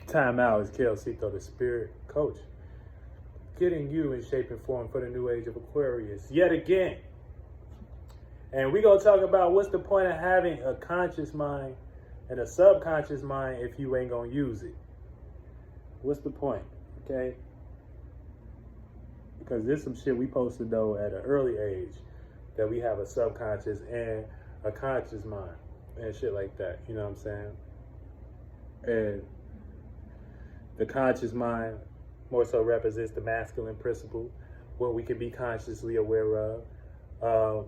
Time out is Kelsito, the spirit coach, getting you in shape and form for the new age of Aquarius yet again. And we gonna talk about what's the point of having a conscious mind and a subconscious mind if you ain't gonna use it. What's the point? Okay? Because there's some shit we supposed to know at an early age, that we have a subconscious and a conscious mind and shit like that. You know what I'm saying? And the conscious mind more so represents the masculine principle, what we can be consciously aware of.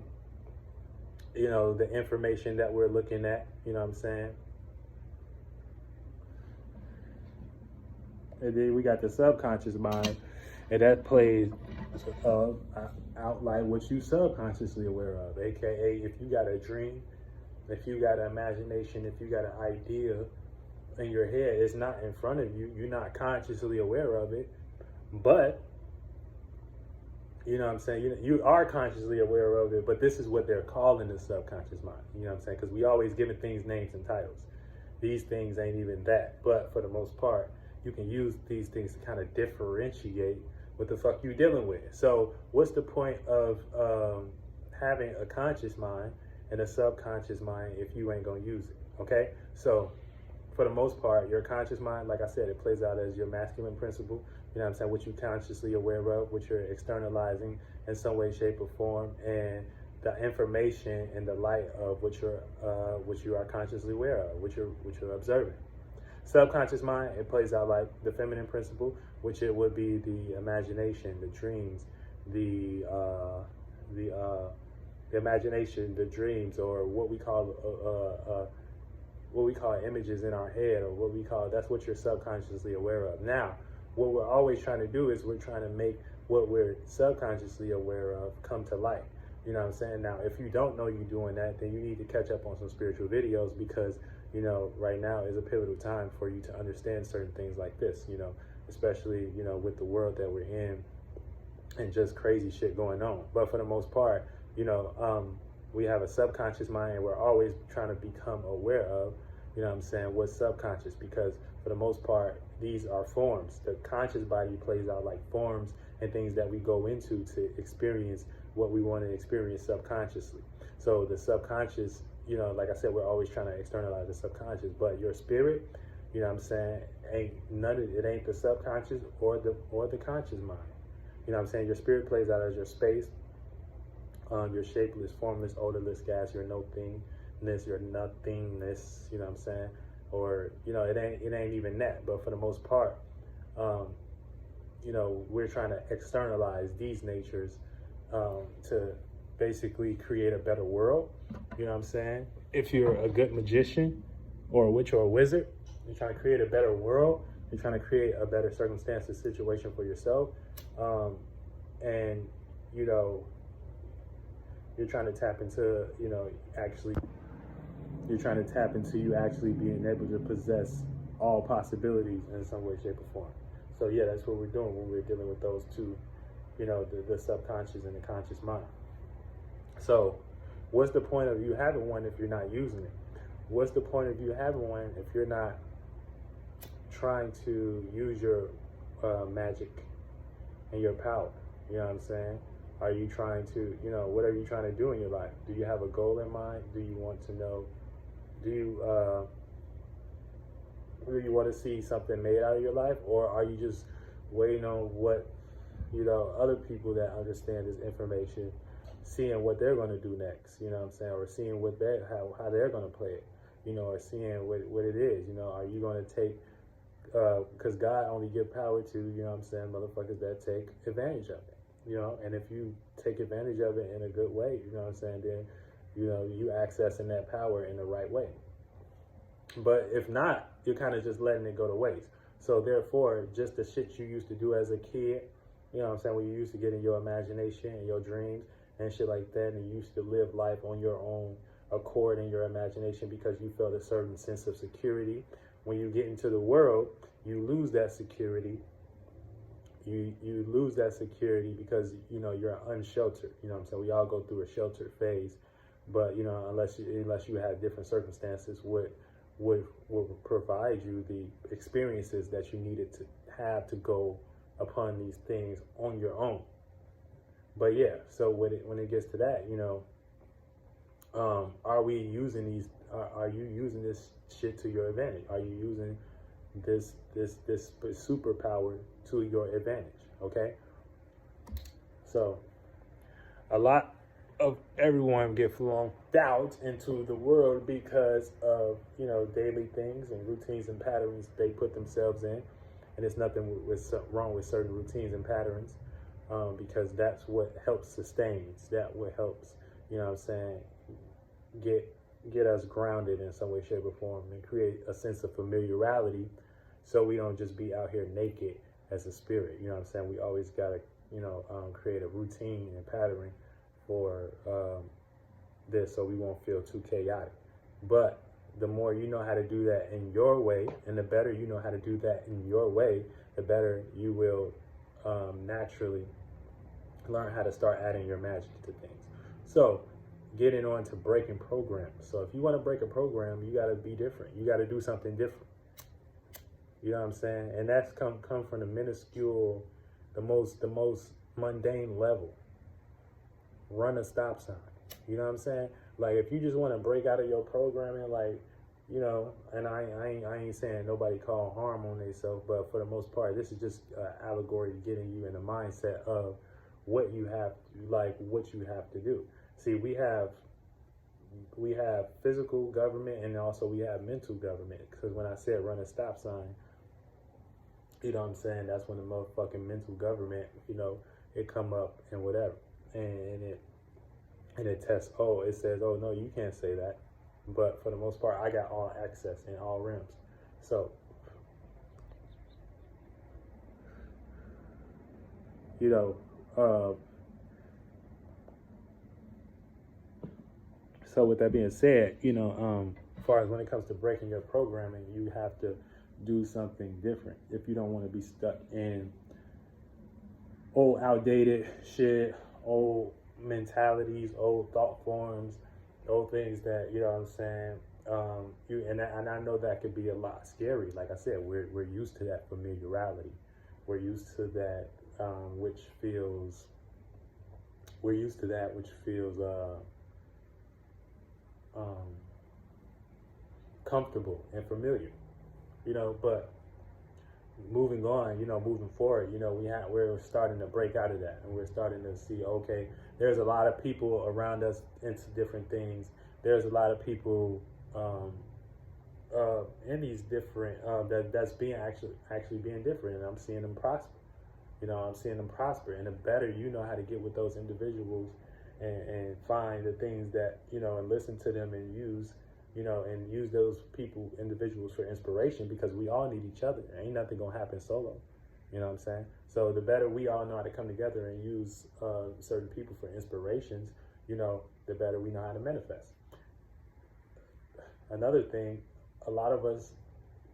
You know, the information that we're looking at, you know what I'm saying? And then we got the subconscious mind, and that plays out like what you subconsciously aware of, aka if you got a dream, if you got an imagination, if you got an idea in your head, it's not in front of you, you're not consciously aware of it, but you know what I'm saying, you are consciously aware of it, but this is what they're calling the subconscious mind, you know what I'm saying, because we always giving things names and titles. These things ain't even that, but for the most part, you can use these things to kind of differentiate what the fuck you dealing with. So what's the point of having a conscious mind and a subconscious mind if you ain't gonna use it? Okay, so for the most part, your conscious mind, like I said, it plays out as your masculine principle. You know what I'm saying? What you consciously aware of, what you're externalizing in some way, shape, or form, and the information and the light of what you are consciously aware of, what you're observing. Subconscious mind, it plays out like the feminine principle, which it would be the imagination, the dreams, the imagination, the dreams, or what we call images in our head, or what we call, that's what you're subconsciously aware of. Now, what we're always trying to do is we're trying to make what we're subconsciously aware of come to light. You know what I'm saying? Now, if you don't know you're doing that, then you need to catch up on some spiritual videos, because, you know, right now is a pivotal time for you to understand certain things like this, you know, especially, you know, with the world that we're in and just crazy shit going on. But for the most part, you know, we have a subconscious mind, and we're always trying to become aware of, you know what I'm saying, what's subconscious, because for the most part, these are forms. The conscious body plays out like forms and things that we go into to experience what we want to experience subconsciously. So the subconscious, you know, like I said, we're always trying to externalize the subconscious, but your spirit, you know what I'm saying, it ain't the subconscious or the conscious mind. You know what I'm saying? Your spirit plays out as your space, your shapeless, formless, odorless gas, your no thingness, your nothingness, you know what I'm saying? Or, you know, it ain't even that, but for the most part, you know, we're trying to externalize these natures to basically create a better world. You know what I'm saying? If you're a good magician or a witch or a wizard, you're trying to create a better world. You're trying to create a better circumstances, situation for yourself. And, you know, you're trying to tap into, you know, you're trying to tap into you actually being able to possess all possibilities in some way, shape, or form. So yeah, that's what we're doing when we're dealing with those two, you know, the subconscious and the conscious mind. So what's the point of you having one if you're not using it? What's the point of you having one if you're not trying to use your magic and your power? You know what I'm saying? Are you trying to, you know, what are you trying to do in your life? Do you have a goal in mind? Do you want to know, do you want to see something made out of your life? Or are you just waiting on what, you know, other people that understand this information, seeing what they're going to do next, you know what I'm saying? Or seeing what how they're going to play it, you know, or seeing what it is, you know, are you going to take, because God only give power to, you know what I'm saying, motherfuckers that take advantage of it, you know, and if you take advantage of it in a good way, you know what I'm saying, then, you know, you accessing that power in the right way. But if not, you're kind of just letting it go to waste. So therefore, just the shit you used to do as a kid, you know what I'm saying, when you used to get in your imagination and your dreams and shit like that, and you used to live life on your own accord in your imagination because you felt a certain sense of security. When you get into the world, you lose that security. You lose that security because, you know, you're unsheltered. You know what I'm saying? We all go through a sheltered phase, but, you know, unless you have different circumstances with would provide you the experiences that you needed to have to go upon these things on your own. But yeah, so when it gets to that, are we using these? Are you using this shit to your advantage? Are you using this superpower to your advantage? Okay. So a lot of everyone get flung out into the world because of daily things and routines and patterns they put themselves in, and there's nothing wrong with certain routines and patterns, because that's what helps sustains. That what helps, get us grounded in some way, shape, or form, and create a sense of familiarity, so we don't just be out here naked as a spirit. We always gotta create a routine and pattern for this, so we won't feel too chaotic. But the more you know how to do that in your way, and the better you know how to do that in your way, the better you will naturally learn how to start adding your magic to things. So getting on to breaking programs. So if you want to break a program, you got to be different. You got to do something different. You know what I'm saying? And that's come from the minuscule, the most mundane level. Run a stop sign. You know what I'm saying? Like, if you just want to break out of your programming, and I ain't saying nobody call harm on themselves, but for the most part, this is just allegory getting you in the mindset of what you have to do. See, we have physical government, and also we have mental government. Because when I said run a stop sign, that's when the motherfucking mental government, it come up and whatever, and it tests. Oh, it says, oh no, you can't say that. But for the most part, I got all access in all realms. So, so with that being said, as far as when it comes to breaking your programming, you have to do something different if you don't want to be stuck in old outdated shit, old mentalities, old thought forms, old things that, and I know that could be a lot scary. Like I said, we're used to that familiarity. We're used to that which feels comfortable and familiar, but moving on, moving forward, we're starting to break out of that, and we're starting to see, okay, there's a lot of people around us into different things. There's a lot of people in these different that's being actually being different, and I'm seeing them prosper. And the better you know how to get with those individuals and find the things that, and listen to them and use those individuals for inspiration, because we all need each other. Ain't nothing gonna happen solo. You know what I'm saying? So the better we all know how to come together and use certain people for inspirations, the better we know how to manifest. Another thing, a lot of us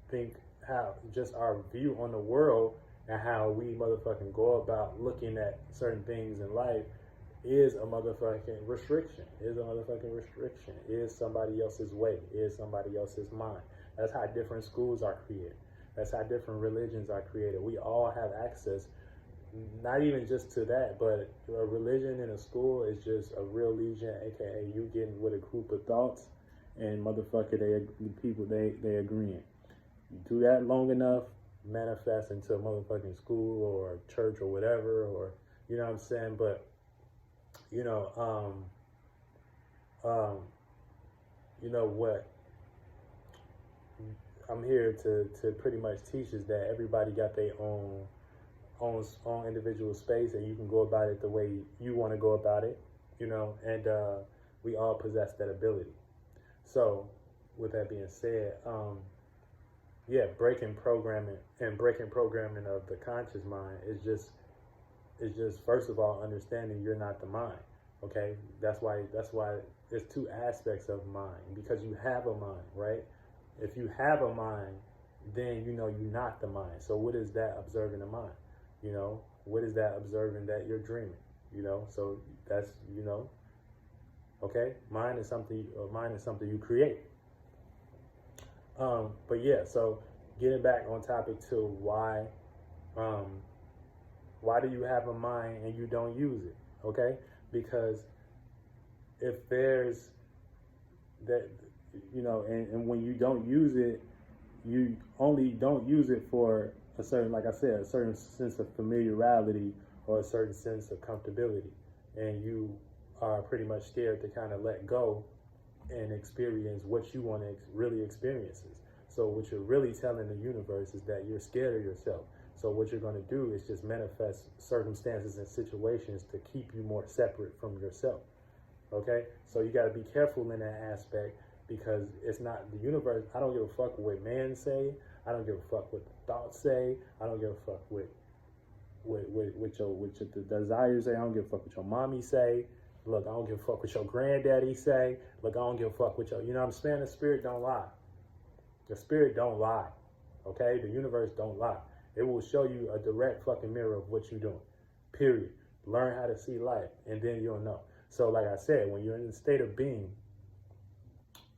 think how just our view on the world and how we motherfucking go about looking at certain things in life is a motherfucking restriction. Is somebody else's way. Is somebody else's mind. That's how different schools are created. That's how different religions are created. We all have access, not even just to that, but a religion in a school is just a religion, aka you getting with a group of thoughts, and motherfucker, they agreeing. You do that long enough, manifest into a motherfucking school or church or whatever, or you know what I'm saying. But what I'm here to pretty much teach is that everybody got their own individual space, and you can go about it the way you want to go about it, and we all possess that ability. So with that being said, breaking programming of the conscious mind is just first of all understanding you're not the mind. Okay, that's why there's two aspects of mind, because you have a mind, right? If you have a mind, then you're not the mind. So what is that observing the mind? What is that observing that you're dreaming? So that's okay. Mind is something you create. But yeah, so getting back on topic to um, why do you have a mind and you don't use it? Okay, because if there's that, and when you don't use it, you only don't use it for a certain, like I said, a certain sense of familiarity or a certain sense of comfortability, and you are pretty much scared to kind of let go and experience what you want to really experience. So what you're really telling the universe is that you're scared of yourself. So what you're going to do is just manifest circumstances and situations to keep you more separate from yourself. Okay, so you got to be careful in that aspect, because it's not the universe. I don't give a fuck what man say. I don't give a fuck what the thoughts say. I don't give a fuck what the desires say. I don't give a fuck what your mommy say. Look, I don't give a fuck what your granddaddy say. Look, I don't give a fuck what your, you know what I'm saying? The spirit don't lie. The spirit don't lie. Okay? The universe don't lie. It will show you a direct fucking mirror of what you're doing. Period. Learn how to see life, and then you'll know. So like I said, when you're in the state of being,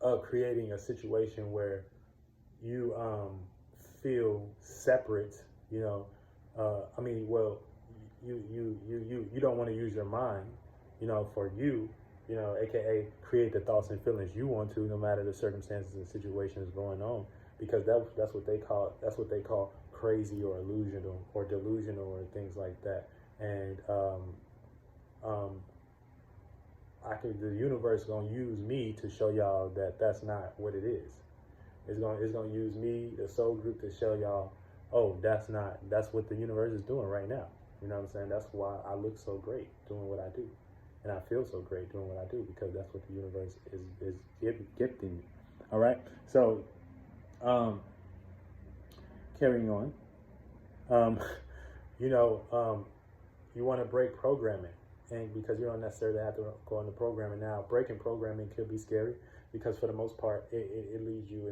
of creating a situation where you feel separate, you don't want to use your mind, for you, aka create the thoughts and feelings you want to, no matter the circumstances and situations going on, because that's what they call crazy or illusional or delusional or things like that. And the universe gonna use me to show y'all that that's not what it is. It's gonna use me, the soul group, to show y'all, oh, that's what the universe is doing right now. You know what I'm saying? That's why I look so great doing what I do, and I feel so great doing what I do, because that's what the universe is gifting me. All right. So, carrying on. You want to break programming. And because you don't necessarily have to go into programming now, breaking programming could be scary, because for the most part, it leads you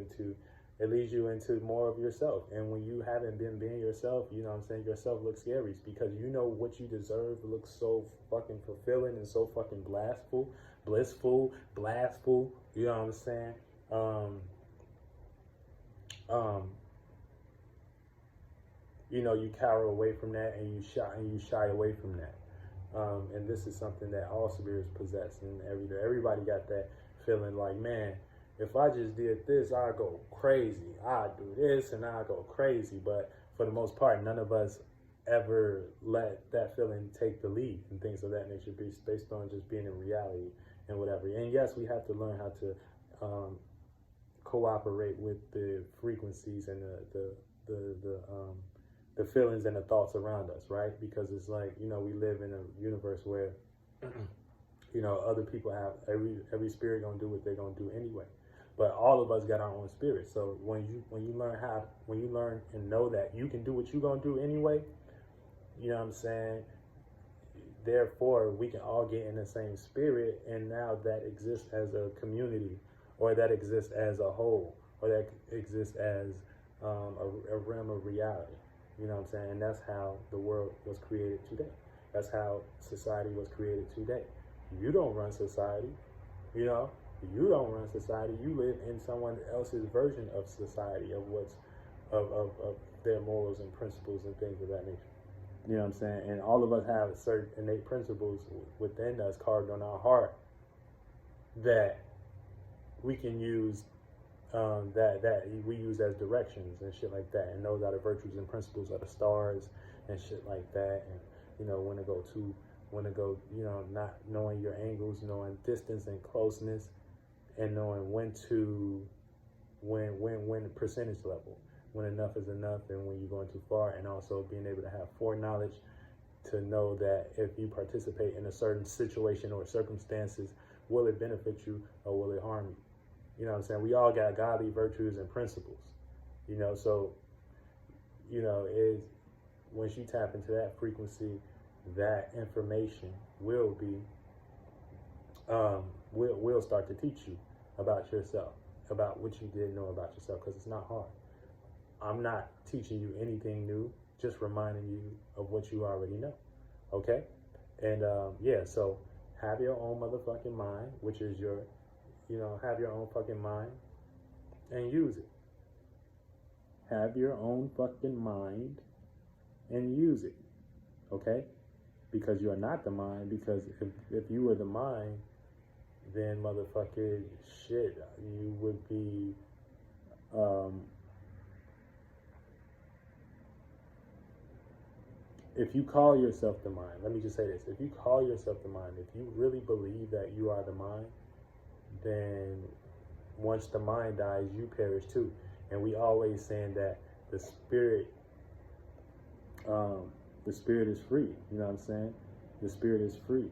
into more of yourself. And when you haven't been being yourself, yourself looks scary, because what you deserve looks so fucking fulfilling and so fucking blissful, you know what I'm saying? You cower away from that, and you shy away from that. And this is something that all spirits possess, and everybody got that feeling like, man, if I just did this, I'd go crazy. I'd do this and I'd go crazy. But for the most part, none of us ever let that feeling take the lead and things of that nature, based on just being in reality and whatever. And yes, we have to learn how to cooperate with the frequencies and the feelings and the thoughts around us, right? Because it's like, we live in a universe where, other people have, every spirit gonna do what they're gonna do anyway. But all of us got our own spirit. So when you learn and know that you can do what you're gonna do anyway, you know what I'm saying? Therefore, we can all get in the same spirit, and now that exists as a community, or that exists as a whole, or that exists as a realm of reality. You know what I'm saying? And that's how the world was created today. That's how society was created today. You don't run society, you don't run society. You live in someone else's version of society, of their morals and principles and things of that nature. You know what I'm saying? And all of us have certain innate principles within us, carved on our heart, that we can use, that we use as directions and shit like that. And those are the virtues and principles of the stars and shit like that. And when to go, not knowing your angles, knowing distance and closeness, and knowing when percentage level, when enough is enough, and when you're going too far, and also being able to have foreknowledge to know that if you participate in a certain situation or circumstances, will it benefit you or will it harm you? You know what I'm saying? We all got godly virtues and principles, so, once you tap into that frequency, that information will start to teach you about yourself, about what you didn't know about yourself, because it's not hard. I'm not teaching you anything new, just reminding you of what you already know, okay? And so have your own motherfucking mind, which is have your own fucking mind, and use it. Have your own fucking mind and use it. Okay? Because you are not the mind. Because if you were the mind, then motherfucking shit, you would be if you call yourself the mind, let me just say this. If you call yourself the mind, if you really believe that you are the mind, then once the mind dies, you perish too. And we always saying that the spirit is free. You know what I'm saying? The spirit is free.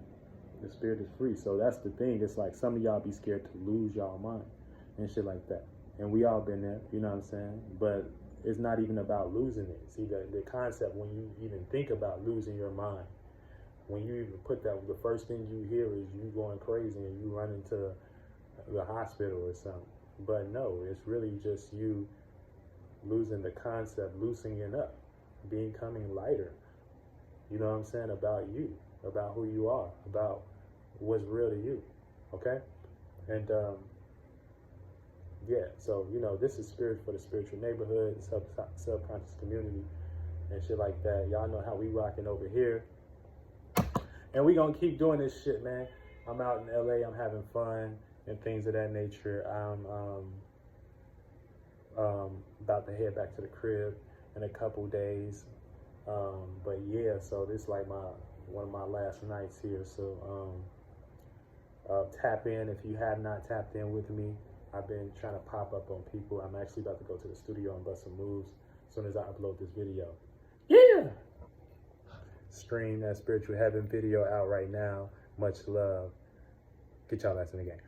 The spirit is free. So that's the thing. It's like some of y'all be scared to lose y'all mind and shit like that. And we all been there, you know what I'm saying? But it's not even about losing it. See, the concept, when you even think about losing your mind, when you even put that, the first thing you hear is you going crazy and you run into the hospital or something. But no, it's really just you losing the concept, loosening up, becoming lighter. You know what I'm saying? About you, about who you are, about what's real to you. Okay? And yeah, so, you know, this is Spirit for the Spiritual Neighborhood, subconscious community, and shit like that. Y'all know how we rocking over here. And we gonna keep doing this shit, man. I'm out in LA, I'm having fun and things of that nature. I'm about to head back to the crib in a couple days. But yeah, so this is like one of my last nights here. So tap in if you have not tapped in with me. I've been trying to pop up on people. I'm actually about to go to the studio and bust some moves as soon as I upload this video. Yeah! Stream that Spiritual Heaven video out right now. Much love. Get y'all ass in the game.